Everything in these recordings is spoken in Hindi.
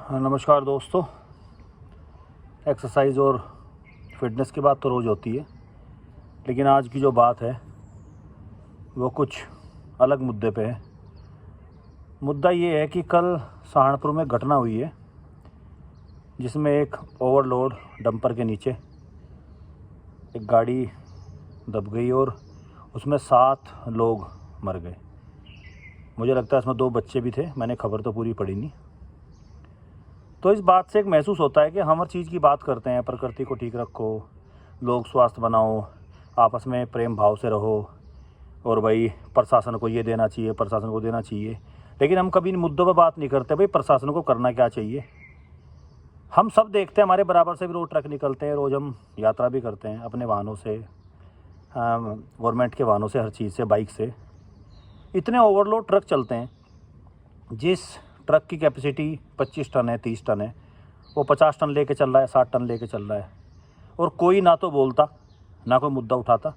हाँ, नमस्कार दोस्तों। एक्सरसाइज और फिटनेस की बात तो रोज़ होती है, लेकिन आज की जो बात है वो कुछ अलग मुद्दे पे है। मुद्दा ये है कि कल सहारनपुर में घटना हुई है जिसमें एक ओवरलोड डंपर के नीचे एक गाड़ी दब गई और उसमें 7 लोग मर गए। मुझे लगता है इसमें 2 बच्चे भी थे, मैंने खबर तो पूरी पढ़ी नहीं। तो इस बात से एक महसूस होता है कि हम हर चीज़ की बात करते हैं, प्रकृति को ठीक रखो, लोग स्वास्थ्य बनाओ, आपस में प्रेम भाव से रहो और भाई प्रशासन को ये देना चाहिए, प्रशासन को देना चाहिए, लेकिन हम कभी इन मुद्दों पर बात नहीं करते भाई प्रशासन को करना क्या चाहिए। हम सब देखते हैं, हमारे बराबर से भी रोड ट्रक निकलते हैं, रोज़ हम यात्रा भी करते हैं अपने वाहनों से, गवर्नमेंट के वाहनों से, हर चीज़ से, बाइक से। इतने ओवरलोड ट्रक चलते हैं, जिस ट्रक की कैपेसिटी 25 टन है, 30 टन है, वो 50 टन लेके चल रहा है, 60 टन लेके चल रहा है, और कोई ना तो बोलता ना कोई मुद्दा उठाता,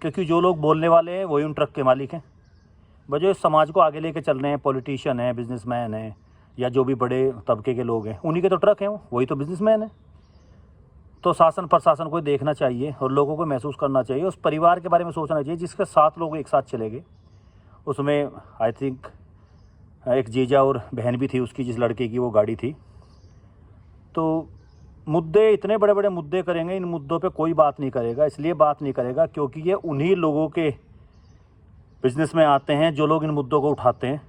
क्योंकि जो लोग बोलने वाले हैं वही उन ट्रक के मालिक हैं। वह जो इस समाज को आगे लेके चल रहे हैं, पॉलिटिशियन हैं, बिजनेसमैन हैं, या जो भी बड़े तबके के लोग हैं, उन्हीं के तो ट्रक हैं, वही तो बिजनेसमैन हैं। तो शासन प्रशासन को देखना चाहिए और लोगों को महसूस करना चाहिए, उस परिवार के बारे में सोचना चाहिए जिसके 7 लोग एक साथ चले गए। उसमें आई थिंक एक जीजा और बहन भी थी उसकी, जिस लड़के की वो गाड़ी थी। तो मुद्दे इतने बड़े बड़े मुद्दे करेंगे, इन मुद्दों पे कोई बात नहीं करेगा। इसलिए बात नहीं करेगा क्योंकि ये उन्हीं लोगों के बिजनेस में आते हैं जो लोग इन मुद्दों को उठाते हैं।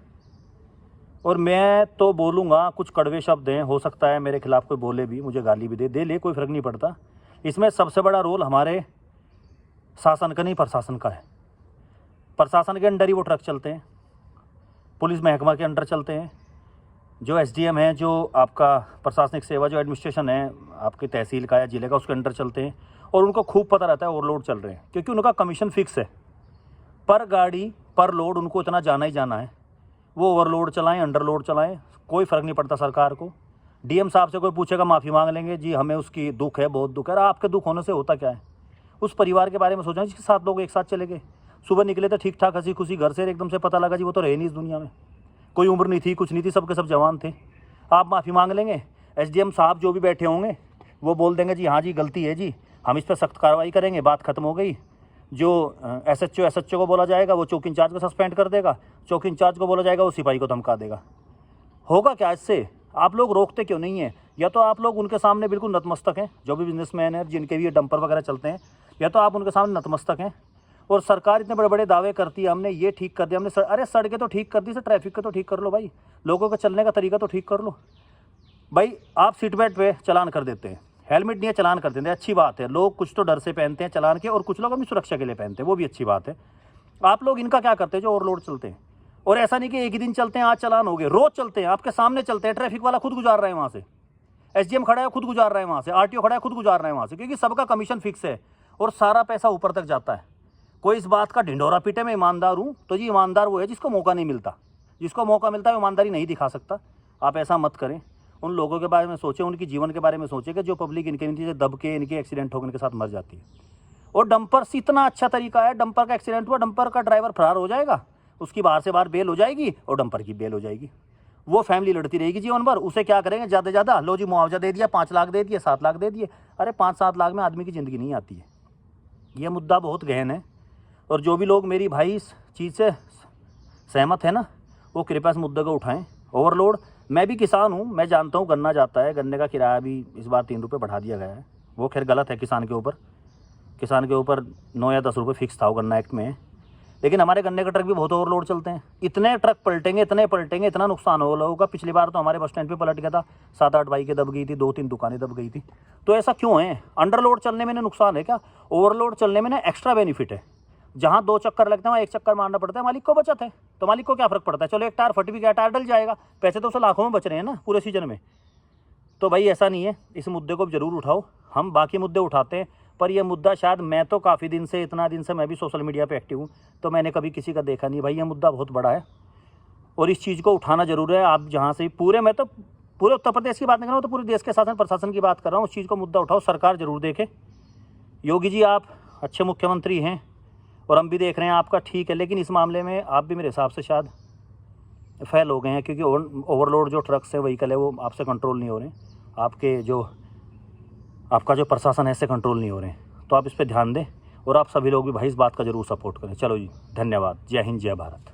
और मैं तो बोलूँगा, कुछ कड़वे शब्द हैं, हो सकता है मेरे खिलाफ़ कोई बोले भी, मुझे गाली भी दे ले, कोई फ़र्क नहीं पड़ता। इसमें सबसे बड़ा रोल हमारे शासन का नहीं, प्रशासन का है। प्रशासन के अंडर ही वो ट्रक चलते हैं, पुलिस महकमा के अंडर चलते हैं, जो एसडीएम है, जो आपका प्रशासनिक सेवा, जो एडमिनिस्ट्रेशन है आपकी तहसील का या ज़िले का, उसके अंडर चलते हैं। और उनको खूब पता रहता है ओवरलोड चल रहे हैं, क्योंकि उनका कमीशन फिक्स है, पर गाड़ी पर लोड उनको इतना जाना ही जाना है। वो ओवरलोड चलाएं, अंडरलोड चलाएं, कोई फ़र्क नहीं पड़ता सरकार को। डीएम साहब से कोई पूछेगा, माफ़ी मांग लेंगे, जी हमें उसकी दुख है, बहुत दुख है। अरे आपके दुख होने से होता क्या है? उस परिवार के बारे में सोचना जिसके 7 लोग एक साथ चले गए। सुबह निकले तो ठीक ठाक, हंसी खुशी घर से, एकदम से पता लगा जी वो तो रहे नहीं इस दुनिया में, कोई उम्र नहीं थी, कुछ नहीं थी, सबके सब जवान थे। आप माफ़ी मांग लेंगे, एसडीएम साहब जो भी बैठे होंगे वो बोल देंगे जी हाँ जी गलती है जी, हम इस पर सख्त कार्रवाई करेंगे, बात खत्म हो गई। जो एसएचओ को बोला जाएगा वो चौकी इंचार्ज को सस्पेंड कर देगा, चौकी इंचार्ज को बोला जाएगा वो सिपाही को धमका देगा। होगा क्या इससे? आप लोग रोकते क्यों नहीं हैं? या तो आप लोग उनके सामने बिल्कुल नतमस्तक हैं, जो भी बिजनेसमैन हैं जिनके भी ये डंपर वगैरह चलते हैं, या तो आप उनके सामने नतमस्तक हैं। और सरकार इतने बड़े बड़े दावे करती है, हमने ये ठीक कर दिया, हमने अरे सड़कें तो ठीक कर दी, सर ट्रैफिक का तो ठीक कर लो भाई, लोगों का चलने का तरीका तो ठीक कर लो भाई। आप सीट बेल्ट पे चलान कर देते हैं, हेलमेट नहीं है चलान कर देते हैं, अच्छी बात है। लोग कुछ तो डर से पहनते हैं चलान के, और कुछ लोग अपनी सुरक्षा के लिए पहनते हैं, वो भी अच्छी बात है। आप लोग इनका क्या करते हैं जो ओवरलोड चलते हैं? और ऐसा नहीं कि एक ही दिन चलते हैं आज चलान हो गए, रोज चलते हैं, आपके सामने चलते हैं, ट्रैफिक वाला खुद गुजार रहा है वहाँ से, एसडीएम खड़ा है खुद गुजार रहा है वहाँ से, आरटीओ खड़ा है खुद गुजार रहा है वहाँ से, क्योंकि सबका कमीशन फिक्स है और सारा पैसा ऊपर तक जाता है। कोई इस बात का ढिंढोरा पीटे मैं ईमानदार हूँ, तो जी ईमानदार वो है जिसको मौका नहीं मिलता, जिसको मौका मिलता है ईमानदारी नहीं दिखा सकता। आप ऐसा मत करें, उन लोगों के बारे में सोचें, उनकी जीवन के बारे में सोचें कि जो पब्लिक इनके नीचे दब के, इनके एक्सीडेंट होने के साथ मर जाती है। और डंपर से इतना अच्छा तरीका है, डंपर का एक्सीडेंट हुआ, डंपर का ड्राइवर फरार हो जाएगा, उसकी बाहर से बाहर बेल हो जाएगी और डंपर की बेल हो जाएगी, वो फैमिली लड़ती रहेगी जीवन भर। उसे क्या करेंगे, ज़्यादा से ज़्यादा लो जी मुआवजा दे दिया, 5 लाख दे दिए, 7 लाख दे दिए। अरे 5-7 लाख में आदमी की ज़िंदगी नहीं आती है। ये मुद्दा बहुत गहन है, और जो भी लोग मेरी भाई इस चीज़ से सहमत है ना, वो कृपया इस मुद्दे को उठाएं। ओवरलोड, मैं भी किसान हूँ, मैं जानता हूँ गन्ना जाता है, गन्ने का किराया भी इस बार 3 रुपये बढ़ा दिया गया है, वो खैर गलत है किसान के ऊपर। किसान के ऊपर 9 या 10 रुपये फिक्स था वो गन्ना एक्ट में, लेकिन हमारे गन्ने के ट्रक भी बहुत ओवरलोड चलते हैं। इतने ट्रक पलटेंगे, इतने पलटेंगे, इतना नुकसान हो लोगों का। पिछली बार तो हमारे बस स्टैंड पे पलट गया था, 7-8 बाइकें दब गई थी, 2-3 दुकानें दब गई थी। तो ऐसा क्यों है? अंडरलोड चलने में नुकसान है क्या? ओवरलोड चलने में एक्स्ट्रा बेनिफिट है। जहाँ 2 चक्कर लगते हैं वहाँ 1 चक्कर मारना पड़ता है, मालिक को बचत है, तो मालिक को क्या फ़र्क पड़ता है? चलो एक टायर फट भी गया, टायर डल जाएगा, पैसे तो उसे लाखों में बच रहे हैं ना पूरे सीजन में। तो भाई ऐसा नहीं है, इस मुद्दे को ज़रूर उठाओ। हम बाकी मुद्दे उठाते हैं, पर यह मुद्दा शायद, मैं तो काफ़ी दिन से, इतना दिन से मैं भी सोशल मीडिया पे एक्टिव हूँ, तो मैंने कभी किसी का देखा नहीं। भाई यह मुद्दा बहुत बड़ा है और इस चीज़ को उठाना ज़रूर है। आप जहाँ से पूरे, मैं तो पूरे उत्तर प्रदेश की बात नहीं कर रहा हूँ, तो पूरे देश के शासन प्रशासन की बात कर रहा हूँ। उस चीज़ को मुद्दा उठाओ, सरकार ज़रूर देखे। योगी जी आप अच्छे मुख्यमंत्री हैं और हम भी देख रहे हैं आपका, ठीक है, लेकिन इस मामले में आप भी मेरे हिसाब से शायद फेल हो गए हैं, क्योंकि ओवरलोड जो ट्रक्स है व्हीकल है वो आपसे कंट्रोल नहीं हो रहे, आपका जो प्रशासन है इससे कंट्रोल नहीं हो रहे हैं। तो आप इस पर ध्यान दें और आप सभी लोग भी भाई इस बात का ज़रूर सपोर्ट करें। चलो जी, धन्यवाद। जय हिंद, जय भारत।